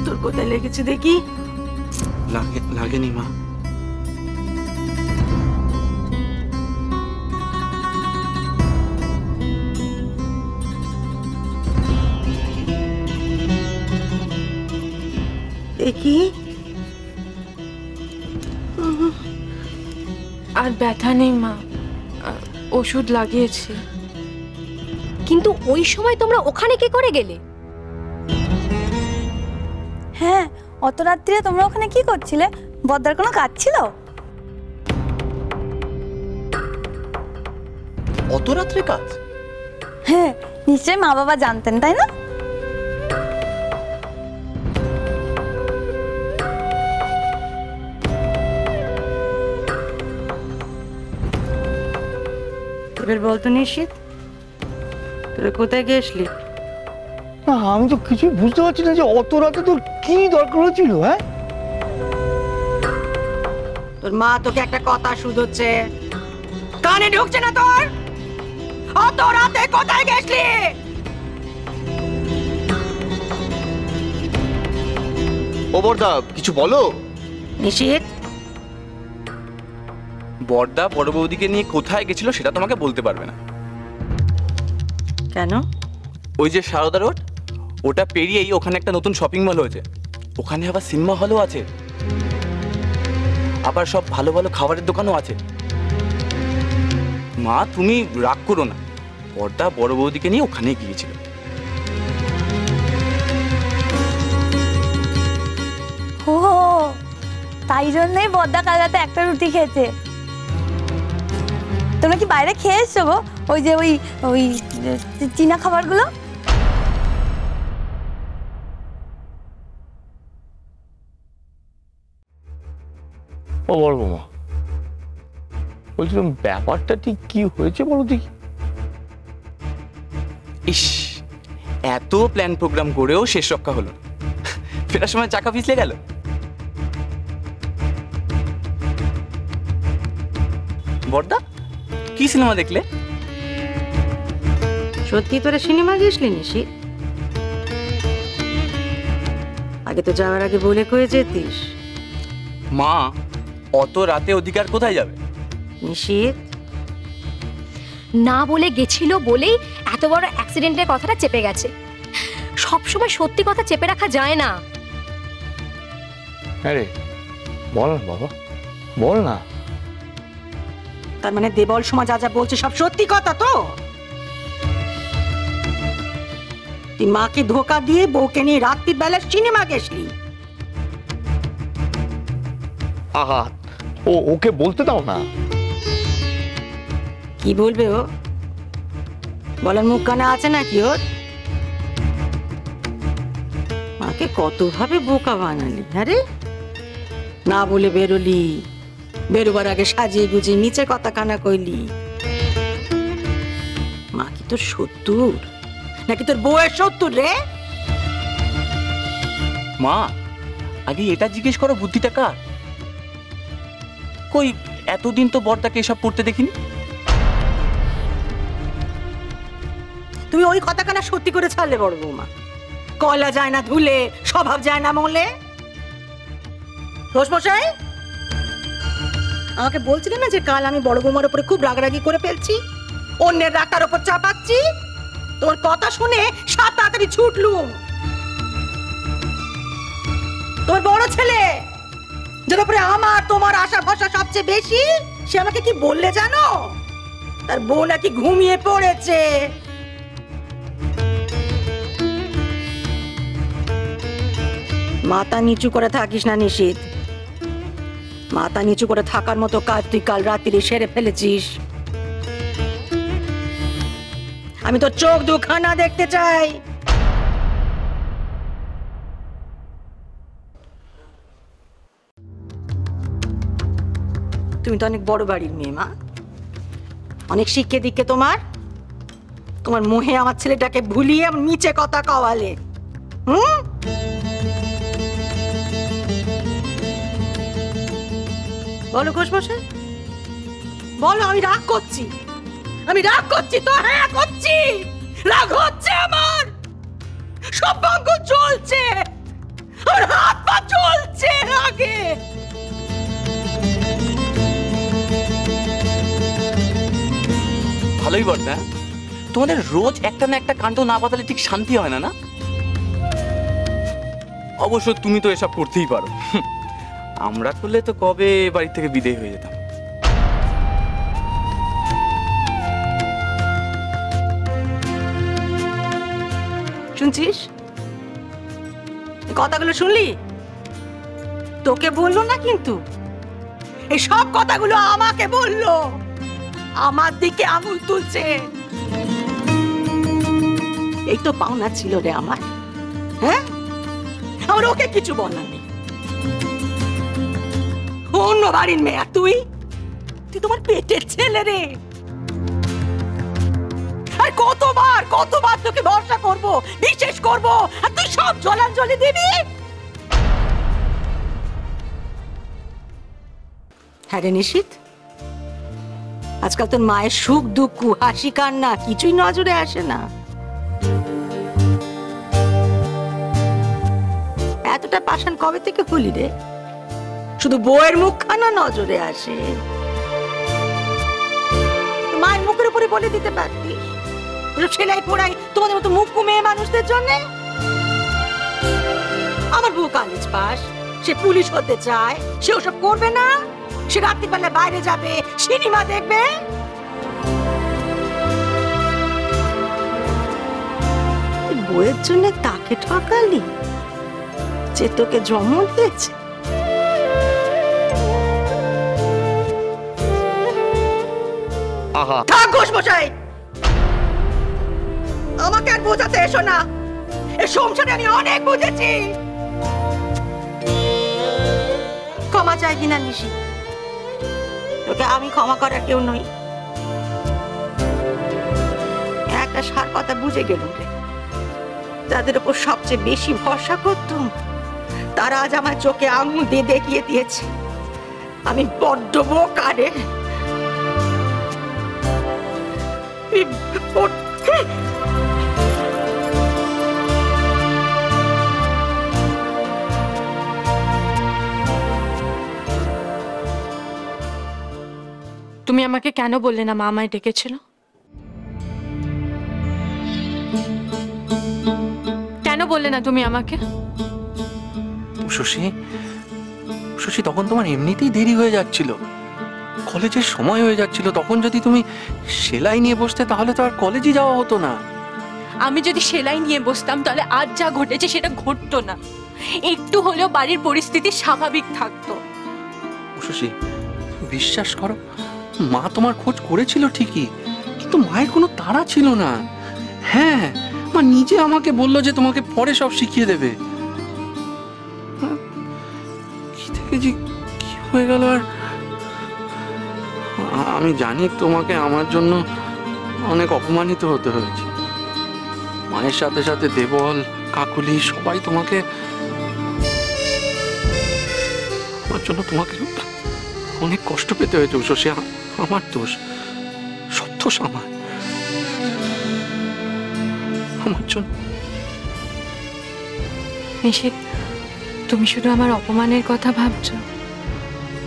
তোর কোথায় লেগেছে দেখি? লাগেনি মা। দেখি। আর ব্যথা নেই মা, ওষুধ লাগিয়েছি। কিন্তু ওই সময় তোমরা ওখানে কি করে গেলে? হ্যাঁ, অত রাত্রিরে তোমরা ওখানে কি করছিলে? বদ্দার কোনো কাজ ছিল? অত রাত্রে কাজ? হ্যাঁ, নিশ্চয়ই মা বাবা জানতেন, তাই না? এবার বলতো নিশ্চিত, তোরা কোথায় গেছলি? না, আমি তো কিছুই বুঝতে পারছি না যে অত রাতে তোর কি দরকার ছিল। হ্যাঁ, তোর মা তোকে একটা কথা শুধোচ্ছে, কানে ঢুকছে না তোর? অত রাতে কোথায় গেছলি? ও বড়দা, কিছু বলো। নিশিত, বড়দা বড় বৌদিকে নিয়ে কোথায় গেছিল সেটা তোমাকে বলতে পারবে না। কেন? ওই যে সারদা রোড, ওটা পেরিয়েই ওখানে একটা নতুন শপিং মল হয়েছে। ওখানে আবার সিনেমা হলও আছে, আবার সব ভালো ভালো খাবারের দোকানও আছে। মা, তুমি রাগ করো না, বড়দা বড় বৌদিকে নিয়ে ওখানে গিয়েছিল। ও, তাই জন্যই বদ্দা কাল রাতে একটা রুটি খেয়েছে। তোমরা কি বাইরে খেয়ে এসছো গো? ওই যে ওই ওই চীনা খাবারগুলো? ও বড় বৌমা, বলছিলাম ব্যাপারটা ঠিক কি হয়েছে বলো দেখি। ইস, এত প্ল্যান প্রোগ্রাম করেও শেষ রক্ষা হলো না। ফেরার সময় চাকা পিছলে গেল। বড়দা, কি সিনেমা দেখলে? সত্যি তোরা সিনেমা গেছলি নিশিত? আগে তো যাওয়ার আগে বলে কয়ে যেতিস। মা, অত রাতে অধিকার কোথায় যাবে? নিশিত, না বলে গেছিল বলেই এত বড় অ্যাক্সিডেন্টের কথাটা চেপে গেছে। সব সময় সত্যি কথা চেপে রাখা যায় না। হ্যাঁ রে, বল না বাবা, বল না। তার মানে দেবল সমাজ যা যা বলছে সব সত্যি কথা তো? তুই মাকে ধোকা দিয়ে বউকে নিয়ে রাত্রির বেলা সিনেমা গেছলি? আহা, ওকে বলতে দাও না। কি বলবে ও? বলার মুখ কানা আছে নাকি ওর? মাকে কতভাবে বোকা বানালি। আরে না বলে বেরোলি, বেরোবার আগে সাজিয়ে গুজিয়ে নিচে কথা কানা কইলি। মা কি তোর 70 নাকি তোর বউয়ের 70 রে? মা, আগে এটা জিজ্ঞেস করো বুদ্ধিটা কার? কই এতদিন তো বড়দাকে এসব পড়তে দেখিনি। তুমি ওই কথা কানা সত্যি করে ছাড়লে বড় বৌমা। কয়লা যায় না ধুলে, স্বভাব যায় না মলে। রোসমশাই, আমাকে বলছিলেন না যে কাল আমি বড় বৌমার উপরে খুব রাগারাগি করে ফেলছি, অন্যের রাগটার উপর চাপাচ্ছি। তোমার কথা শুনে সাত তাড়াতাড়ি ছুটলুম। তোর বড় ছেলে যার উপরে আমার তোমার আশা ভরসা সবচেয়ে বেশি, সে আমাকে কি বললে জানো? তার বউ নাকি ঘুমিয়ে পড়েছে। মাথা নিচু করে থাকিস না নিশিত। মাথা নিচু করে থাকার মতো কাজ তুই কাল রাত্রি সেরে ফেলেছিস। আমি তো চোখ দুখানা দেখতে চাই। তুমি তো অনেক বড় বাড়ির মেয়ে মা, অনেক শিক্ষে দিকে তোমার। তোমার মোহে আমার ছেলেটাকে ভুলিয়ে আমার নিচে কথা কওয়ালে। বলো ঘোষমশাই, বলো। আমি রাগ করছি, আমি রাগ করছি তো। হ্যাঁ করছি, রাগ হচ্ছে আমার। সব ভাগ্য চলছে, আর হচ্ছে আগে? ভালোই বটে। তোমাদের রোজ একটা না একটা কাণ্ড না বাতালে ঠিক শান্তি হয় না, না? অবশ্য তুমি তো এসব করতেই পারো, আমরা করলে তো কবে বাড়ি থেকে বিদায় হয়ে যেতাম। শুনছিস? কথাগুলো শুনলি? তোকে বললো না, কিন্তু এই সব কথাগুলো আমাকে বললো, আমার দিকে আঙুল তুলছে। এই তো পাওনা ছিল রে আমার, হ্যাঁ? আমার ওকে কিছু বলার নেই। অন্য বাড়ির মেয়ে, আর তুই তোমার পেটের ছেলে রে। আর কতবার তোকে ভরসা করব, বিশ্বাস করব, আর তুই সব জলাঞ্জলি দিবি? হ্যাঁ রে নিশিত, আজকাল তোর মায়ের সুখ দুঃখ, হাসি কান্না কিছুই নজরে আসে না। এতটা পাষাণ কবে থেকে হলি রে? শুধু বউয়ের মুখখানা নজরে আসে। মায়ের মুখের উপরে বলে দিতে পারতিস, সেলাই পোড়াই তোমাদের মতো মুখ মেয়ে মানুষদের জন্য। আমার বউ কলেজ পাস, সে পুলিশ হতে চায়, সে ওসব করবে না? সে রাত্রিবেলা বাইরে যাবে, সিনেমা দেখবে? বউয়ের জন্য তাকে ঠকালি যে তোকে জন্ম দিয়েছে? থাক ঘোষ মশাই, আমাকে আর বোঝাতে এসো না। এই সংসারে আমি অনেক বুঝেছি। ক্ষমা চাই কিনা নিশি, তোকে আমি ক্ষমা করার কেউ নই। একটা সার কথা বুঝে গেলুম রে, যাদের উপর সবচেয়ে বেশি ভরসা করতুম তারা আজ আমার চোখে আঙুল দিয়ে দেখিয়ে দিয়েছে আমি বড্ড বোকা রে। তুমি আমাকে কেন বললে না মা আমায় ডেকেছিল? কেন বললে না তুমি আমাকে? শশী, তখন তোমার এমনিতেই দেরি হয়ে যাচ্ছিল, কলেজের সময় হয়ে যাচ্ছিল। তখন যদি তুমি সেলাই নিয়ে বসতে তাহলে তো আর কলেজে যাওয়া হতো না। আমি যদি সেলাই নিয়ে বসতাম তাহলে আজ যা ঘটেছে সেটা ঘটতো না, একটু হলেও বাড়ির পরিস্থিতি স্বাভাবিক থাকতো। শশী, বিশ্বাস করো, মা তোমার খোঁজ করেছিল ঠিকই, কিন্তু মায়ের কোনো তাড়া ছিল না। হ্যাঁ, মা নিজে আমাকে বললো যে তোমাকে পরে সব শিখিয়ে দেবে। কি থেকে যে কি হয়ে গেল। আর আমি জানি তোমাকে আমার জন্য অনেক অপমানিত হতে হয়েছে। মায়ের সাথে সাথে দেবল, কাকুলি সবাই তোমাকে, আমার জন্য তোমাকে অনেক কষ্ট পেতে হয়েছে। শশী, আমার দোষ, সব দোষ আমার জন্য। নিশিত, তুমি শুধু আমার অপমানের কথা ভাবছো।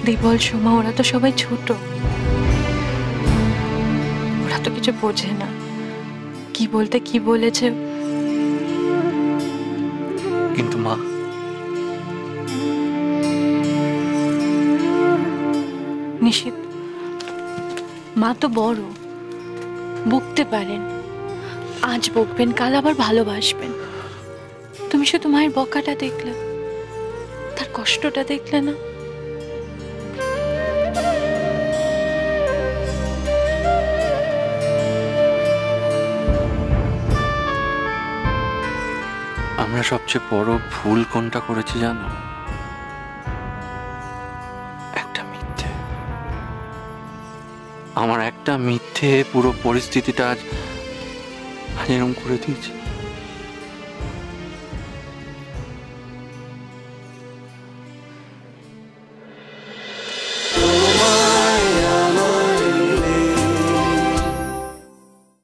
দেবল, সোমা ওরা তো সবাই ছোট, ওরা তো কিছু বোঝে না। কি বলতে কি বলেছে। কিন্তু মা, নিশিত, মা তো বড়, বকতে পারেন। আজ বকবেন, কাল আবার ভালোবাসবেন। তুমি শুধু মায়ের বকাটা দেখলে, তার কষ্টটা দেখলে না। আমরা সবচেয়ে বড় ভুল কোনটা করেছি জানো? একটা মিথ্যে। আমার একটা মিথ্যে পুরো পরিস্থিতিটা আজ এরকম করে দিয়েছে।